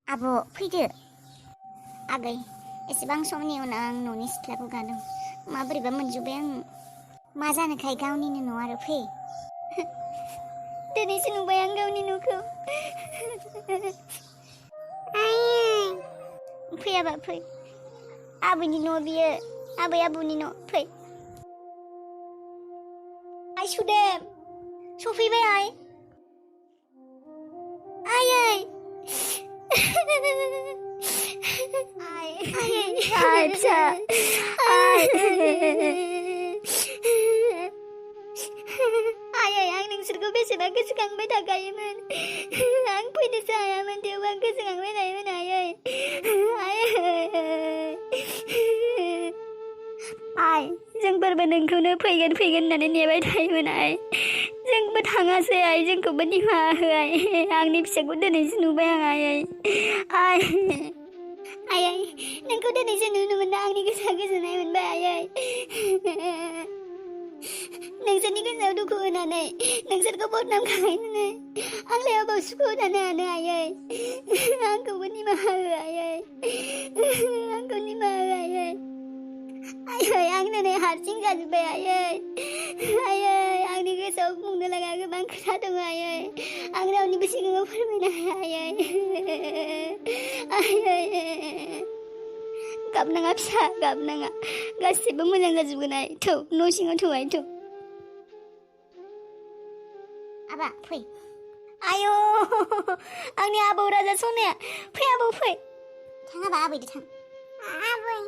आब' फैदो आगै एसेबां समनि उनाव आं न'नि सिथ्लाखौ गादों माबोरैबा मोनजोब्बाय आं मा जानोखाय गावनिनो न' आरो फै दिनैसो नुबाय आं गावनि न'खौ फैयाबा फै आबैनि न' बियो आबै आबौनि न' फै आइ सुदेम सफैबाय आइ आयै आइ फिसा आयै आं नोंसोरखौ बेसेबा गोसोखांबाय थाखायोमोन आं फैनोसो हायामोन थेवबो आं गोसोखांबाय थायोमोन आयै आइ जोंफोरबो नोंखौनो फैगोन होननानै नेबाय थायोमोन आइ जोंबो थाङासै आइ जोंखौबो निमाहा हो आइ आंनि फिसाखौ दिनैसो नुबाय आं आयै आयै नोंखौ दिनैसो नुनो मोनना आंनि गोसोआ गोजोननाय मोनबाय आयै नोंसोरनि गोसोआव दुखु होनानै नोंसोरखौ बदनाम खालामनानै आंलाय अबाव सुखु होनो हानो आयै आंखौबो निमाहा हो आयै आंखौ निमाहा हो आयै आयै आं दिनै हारसिं जाजोब्बाय आयै आंनि गोसोआव बुंनो लागा गोबां खोथा दङ आयै आं रावनिबो सिगाङाव फोरमायनो हाया आयै गाबनाङा फिसा गाबनाङा गासिबो मोजां जाजोबगोन आइ थौ न' सिङाव थौ आइ थौ आबा फै आयौ आंनि आबौ राजा सनाया फै आबौ फै थां आबा आबैदो थां आबै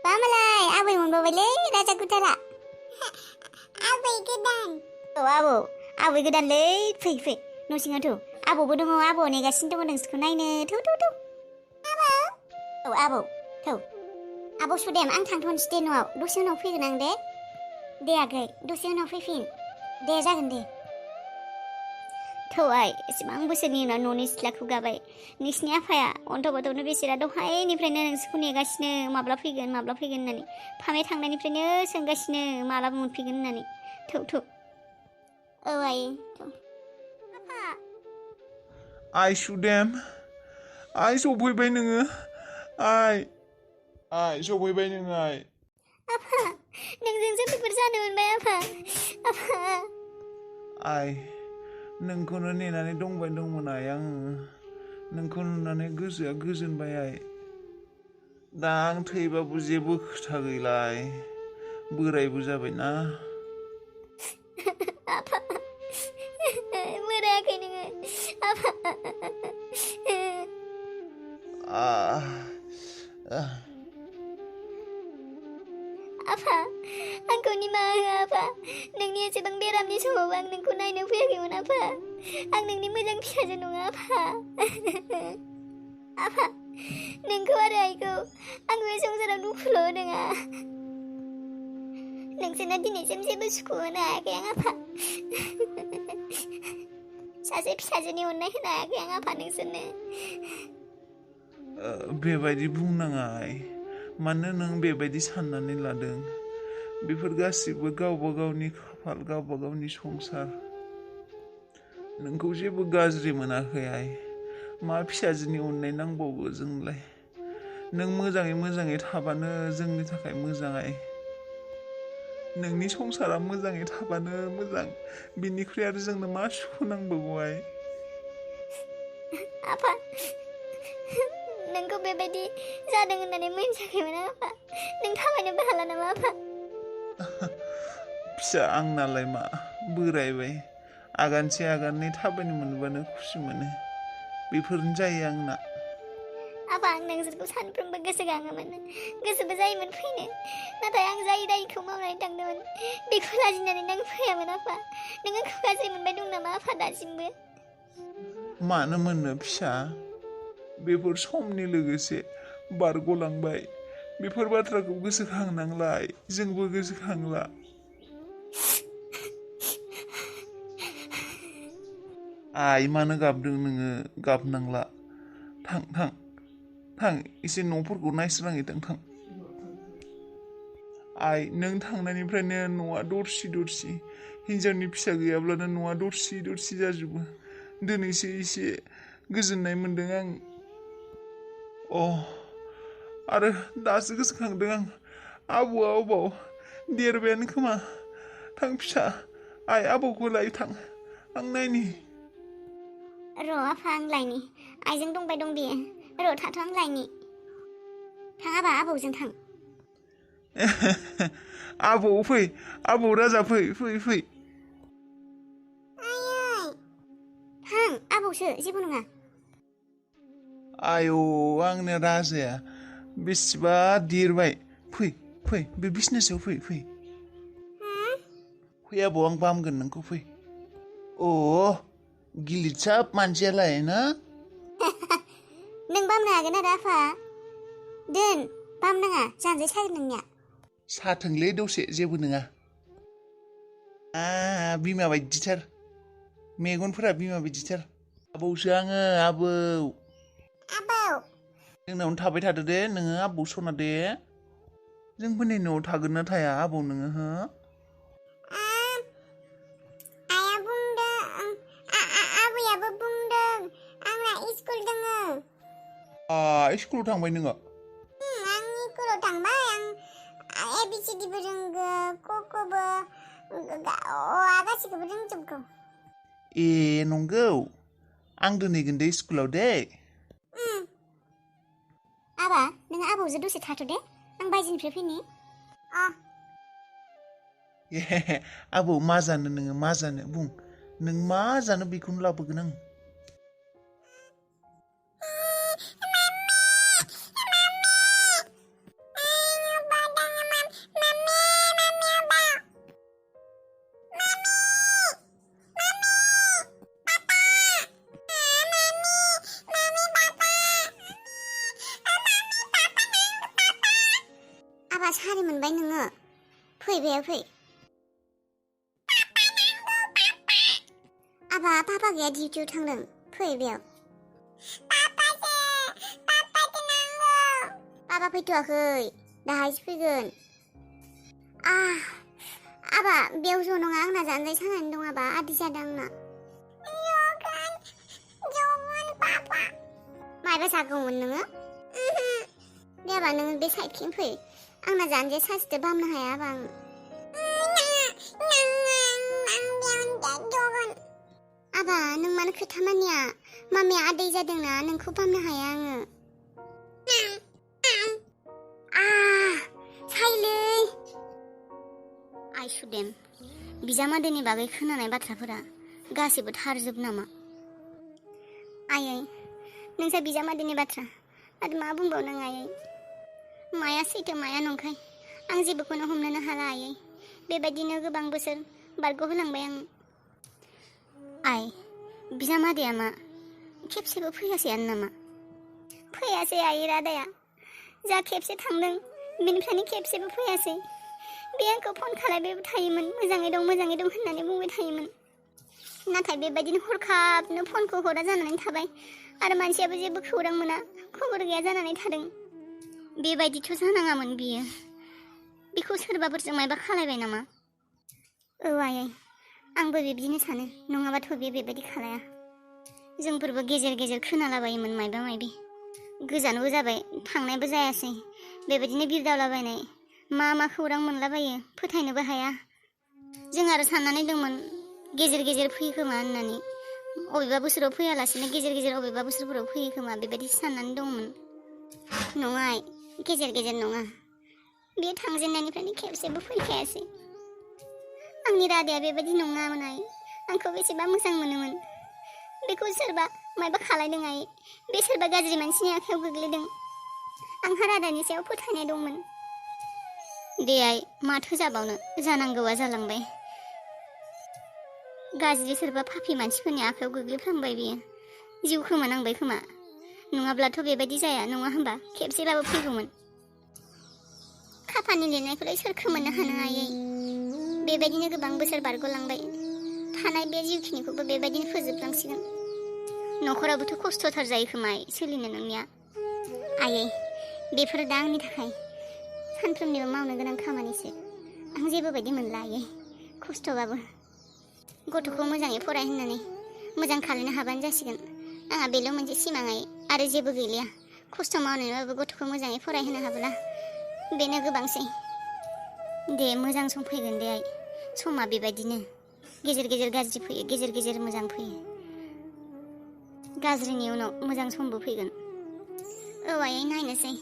बामालाय आबै मोनबावबायलै राजा गुथारा आबै गोदान औ आबै गोदानलै फै न' सिङाव थौ आबौबो दङ आबौ नेगासिनो दङ नोंसोरखौ नायनो थौ आबौ औ आबौ थौ आबौ सुदेम आं थांथ'नोसै दे न'आव दसे उनाव फैगोन आं दे आगै दसे उनाव फैफिन दे जागोन दे थौ आइ एसेबां बोसोरनि उनाव न'नि सिथ्लाखौ गाबाय नोंसिनि आफाया अन्थ'बथ'नो बेसेरा दहायनिफ्रायनो नोंसोरखौ नेगासिनो माब्ला फैगोन होननानै फामे थांनायनिफ्रायनो सोंगासिनो माला मोनफैगोन होननानै थौ औ आइ आफा आइ सुदेम आइ सफैबाय नोङो आइ सफैबाय नोङो आइ आफा नोंजोंसो बेफोर जानो मोनबाय आफा आइ नोंखौनो नेनानै दंमोन आइ आङो नोंखौ नुनानै गोसोआ गोजोनबाय आइ दा आं थैबाबो जेबो खोथा गैला आइ बोरायबो जाबायना आफा बोरायाखै नोङो आफा आफा आंखौ निमाहा हो आफा नोंनि एसेबां बेरामनि समाव आं नोंखौ नायनो फैयाखैमोन आफा आं नोंनि मोजां फिसाजो नङा आफा नोंखौ आरो आइखौ आं बे संसाराव दुखुल' होदोङा नोंसोरना दिनैसिम जेबो सुखु होनो हायाखै आं आफा सासे फिसाजोनि अननाय होनो हायाखै आं आफा नोंसोरनो बेबायदि बुंनाङा आइ मानो नों बेबायदि साननानै लादों बेफोर गासिबो गावबा गावनि खाफाल गावबा गावनि संसार नोंखौ जेबो गाज्रि मोनाखै आइ मा फिसाजोनि अननाय नांबावगौ जोंलाय नों मोजाङै थाबानो जोंनि थाखाय मोजां आइ नोंनि संसारा मोजाङै थाबानो मोजां बिनिख्रुइ आरो जोंनो मा सुखु नांबावगौ आइ आफा नोंखौ बेबायदि जादों होननानै मोनथियाखैमोन आफा नों थाबायनोबो हाला नामा आफा फिसा आंनालाय मा बोरायबाय आगानसे आगाननै थाबायनो मोनबानो खुसि मोनो बेफोरनो जायो आंना आफा आं नोंसोरखौ सानफ्रोमबो गोसोखाङोमोन गोसोबो जायोमोन फैनो नाथाय आं जाय दायखौ मावनानै थांदोंमोन बेखौ लाजिनानै नों फैयामोन आफा नोङो गाज्रि मोनबाय दं नामा आफा दासिमबो मानो मोननो फिसा बेफोर समनि लोगोसे बारग'लांबाय बेफोर बाथ्राखौ गोसोखांनांलाय जोंबो गोसोखांला आइ मानो गाबदों नोङो गाबनांला थां एसे न'फोरखौ नायस्रांहैथों थां आइ नों थांनायनिफ्रायनो न'आ दरसि हिन्जावनि फिसा गैयाब्लानो न'आ दरसि जाजोबो दिनैसो एसे गोजोननाय मोन्दों आं अ आरो दासो गोसोखांदों आं आबौआ अबाव देरबायानो खोमा थां फिसा आइ आबौखौ लाय थां आं नायनि र' आफा आं लायनि आइजों दंबाय दं बियो र' थाथ' आं लायनि थां आबा आबौजों थां आबौ फै आबौ राजा फै फै फै थां आबौसो जेबो नङा आयौ आंनो राजाया बेसेबा देरबाय फै फै बे बिसनासायाव फै फै फै आबौ आं बामगोन नोंखौ फै अ गिलिरसाब मानसियालाय ना नों बामनो हागोन आरो आफा दोन बामनाङा जानजाय सागोन नोंनिया साथोंलै दसे जेबो नङा बिमा बायदिथार मेगनफोरा बिमा बायदिथार आबौसो आङो आबौ आबौ जोंनावनो थाबाय थादो दे नोङो आबौ सना दे जोंफोरनि न'आव थागोन ना थाया आबौ नोङो हो आइया बुंदों आबैयाबो बुंदों आंना स्कुल दोङो स्कुलाव थांबाय नोङो आं स्कुलाव थांबाय आं ABCDबो रोंगौ क'खौबो अ गासिखौबो रोंजोबगौ ए नंगौ आं दोनहैगोन दे स्कुलाव दे आबा नों आबौजों दसे थाथ' दे आं बायजोनिफ्राय फैनि ए आबौ मा जानो नोङो मा जानो बुं नों मा जानो बेखौनो लाबोगोन आं आबा सारि मोनबाय नोङो फै बेयाव फै आबा पापा गैया डिउटियाव थांदों फै बेयाव पापा फैथ'वाखै दाहायसो फैगोन आबा बेयाव ज' नङा आंना जानजाय सानानै दं आबा आदि जादों आंना मायबा जागौमोन नोङो दे आबा नोङो बे साइडथिं फै आंना जानजाया सासिदो बामनो हाया आबा आबा नों मानो खोथा मानिया मामिया आदै जादोंना नोंखौ बामनो हाया आङो साइलै आइ सुदेम बिजामादैनि बागै खोनानाय बाथ्राफोरा गासैबो थारजोब नामा आयै नोंसा बिजामादैनि बाथ्रा आरो मा बुंबावनो आयै माया सैथो माया नंखाय आं जेबोखौनो हमनोनो हाला आयै बेबायदिनो गोबां बोसोर बारग'होलांबाय आं आइ बिजामादैया मा खेबसेबो फैयासैयानो नामा फैयासै आइ रादाया जा खेबसे थांदों बेनिफ्रायनो खेबसेबो फैयासै बे आंखौ फन खालामबाय थायोमोन मोजाङै दं होननानै बुंबाय थायोमोन नाथाय बेबायदिनो हरखाबनो फनखौ हरा जानानै थाबाय आरो मानसियाबो जेबो खौरां मोना खबर गैया जानानै थादों बेबायदिथ' जानाङामोन बियो बेखौ सोरबाफोरजों मायबा खालायबाय नामा औ आयै आंबो बिब्दिनो सानो नङाबाथ' बेबायदि खालाया जोंफोरबो गेजेर गेजेर खोनालाबायोमोन मायबा मायबि गोजानबो जाबाय थांनायबो जायासै बेबायदिनो बिरदावलाबायनाय मा खौरां मोनलाबायो फोथायनोबो हाया जों आरो साननानै दंमोन गेजेर गेजेर फैयो खोमा होननानै अबेबा बोसोराव फैयालासेनो गेजेर गेजेर अबेबा बोसोरफोराव फैयो खोमा बेबायदि साननानै दंमोन नङा गेजेर गेजेर नङा बे थांजेननायनिफ्रायनो खेबसेबो फैखायासै आंनि रादाया बेबायदि नङामोन आइ आंखौ बेसेबा मोजां मोनोमोन बेखौ सोरबा मायबा खालायदों आइ बे सोरबा गाज्रि मानसिनि आखायाव गोग्लैदों आंहा रादानि सायाव फोथायनाय दंमोन दे आइ माथो जाबावनो जानांगौआ जालांबाय गाज्रि सोरबा फाफि मानसिफोरनि आखायाव गोग्लैफ्लांबाय बियो जिउ खोमानांबाय खोमा नङाब्लाथ' बेबायदि जाया नङा होनबा खेबसेबाबो फैगौमोन खाफानि लिरनायखौलाय सोर खोमोननो हानो आयै बेबायदिनो गोबां बोसोर बारग'लांबाय थानाय बे जिउखिनिखौबो बेबायदिनो फोजोबलांसिगोन न'खराबोथ' खस्थ'थार जायो खोमा सोलिनो नोंनिया आयै बेफोरो दा आंनि थाखाय सानफ्रोमनिबो मावनो गोनां खामानिसो आं जेबो बायदि मोनला आयै खस्थ'बाबो गथ'खौ मोजाङै फराय होननानै मोजां खालामनो हाबानो जासिगोन आंहा बेल' मोनसे सिमाङै आरो जेबो गैलिया खस्थ' मावनानैबाबो गथ'खौ मोजाङै फरायहोनो हाबोला बेनो गोबांसै। दे मोजां सम फैगोन दे आइ। समा बेबायदिनो गेजेर गेजेर गाज्रि फैयो, गेजेर गेजेर मोजां फैयो। गाज्रिनि उनाव मोजां समबो फैगोन। औ आयै नायनोसै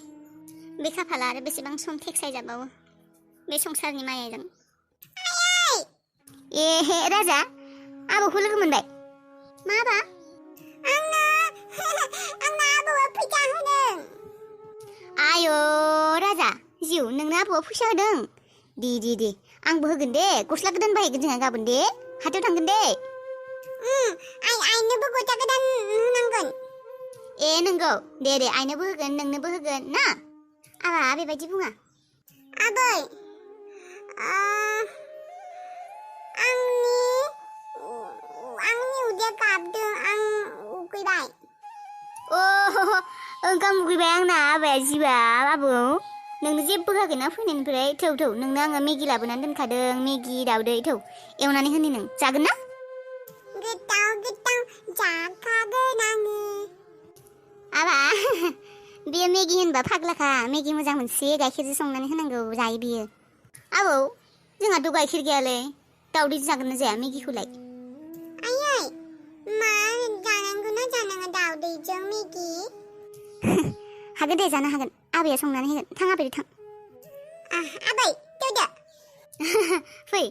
बे खाफाला आरो बेसेबां सम टेक्साइ जाबावो बे संसारनि मायाजों। ए राजा, आबौखौ लोगो मोनबाय? मा आबा? आंना आबौआ फैसा होदों। आय' राजा जिउ, नोंनो आबौआ फैसा होदों? दे आंबो होगोन दे। गस्ला गोदान बायगोन जोंहा गाबोन दे। हाथायाव थांगोन दे। आइनोबो गस्ला गोदान होनांगोन। ए नंगौ, दे आइनोबो होगोन नोंनोबो होगोन ना। आबा बेबायदि बुङा। आबै आंनि उदैया गाबदों, आं उखैबाय। ओंखाम उखैबाय आंना आबाया जिबा। आबौ नोंनो जेबो होआखै ना फैनायनिफ्राय? थौ नोंनो आङो मेगि लाबोनानै दोनखादों। मेगि दाउदै एवनानै होनि नों जागोन ना? गोथाव जाखागोन आङो। आबा बेयो मेगि होनबा फाग्लाखा। मेगि मोजां मोनसे गाइखेरजों संनानै होनांगौ, जायो बियो। आबौ जोंहाथ' गाइखेर गैयालै, दाउदैजों जागोन ना जाया मेगिखौलाय? आयै मा जानांगौ ना जानाङा दाउदैजों मेगि? हागोन दे, जानो हागोन। आबैया संनानै होगोन। थां आबै थां। आबै फै।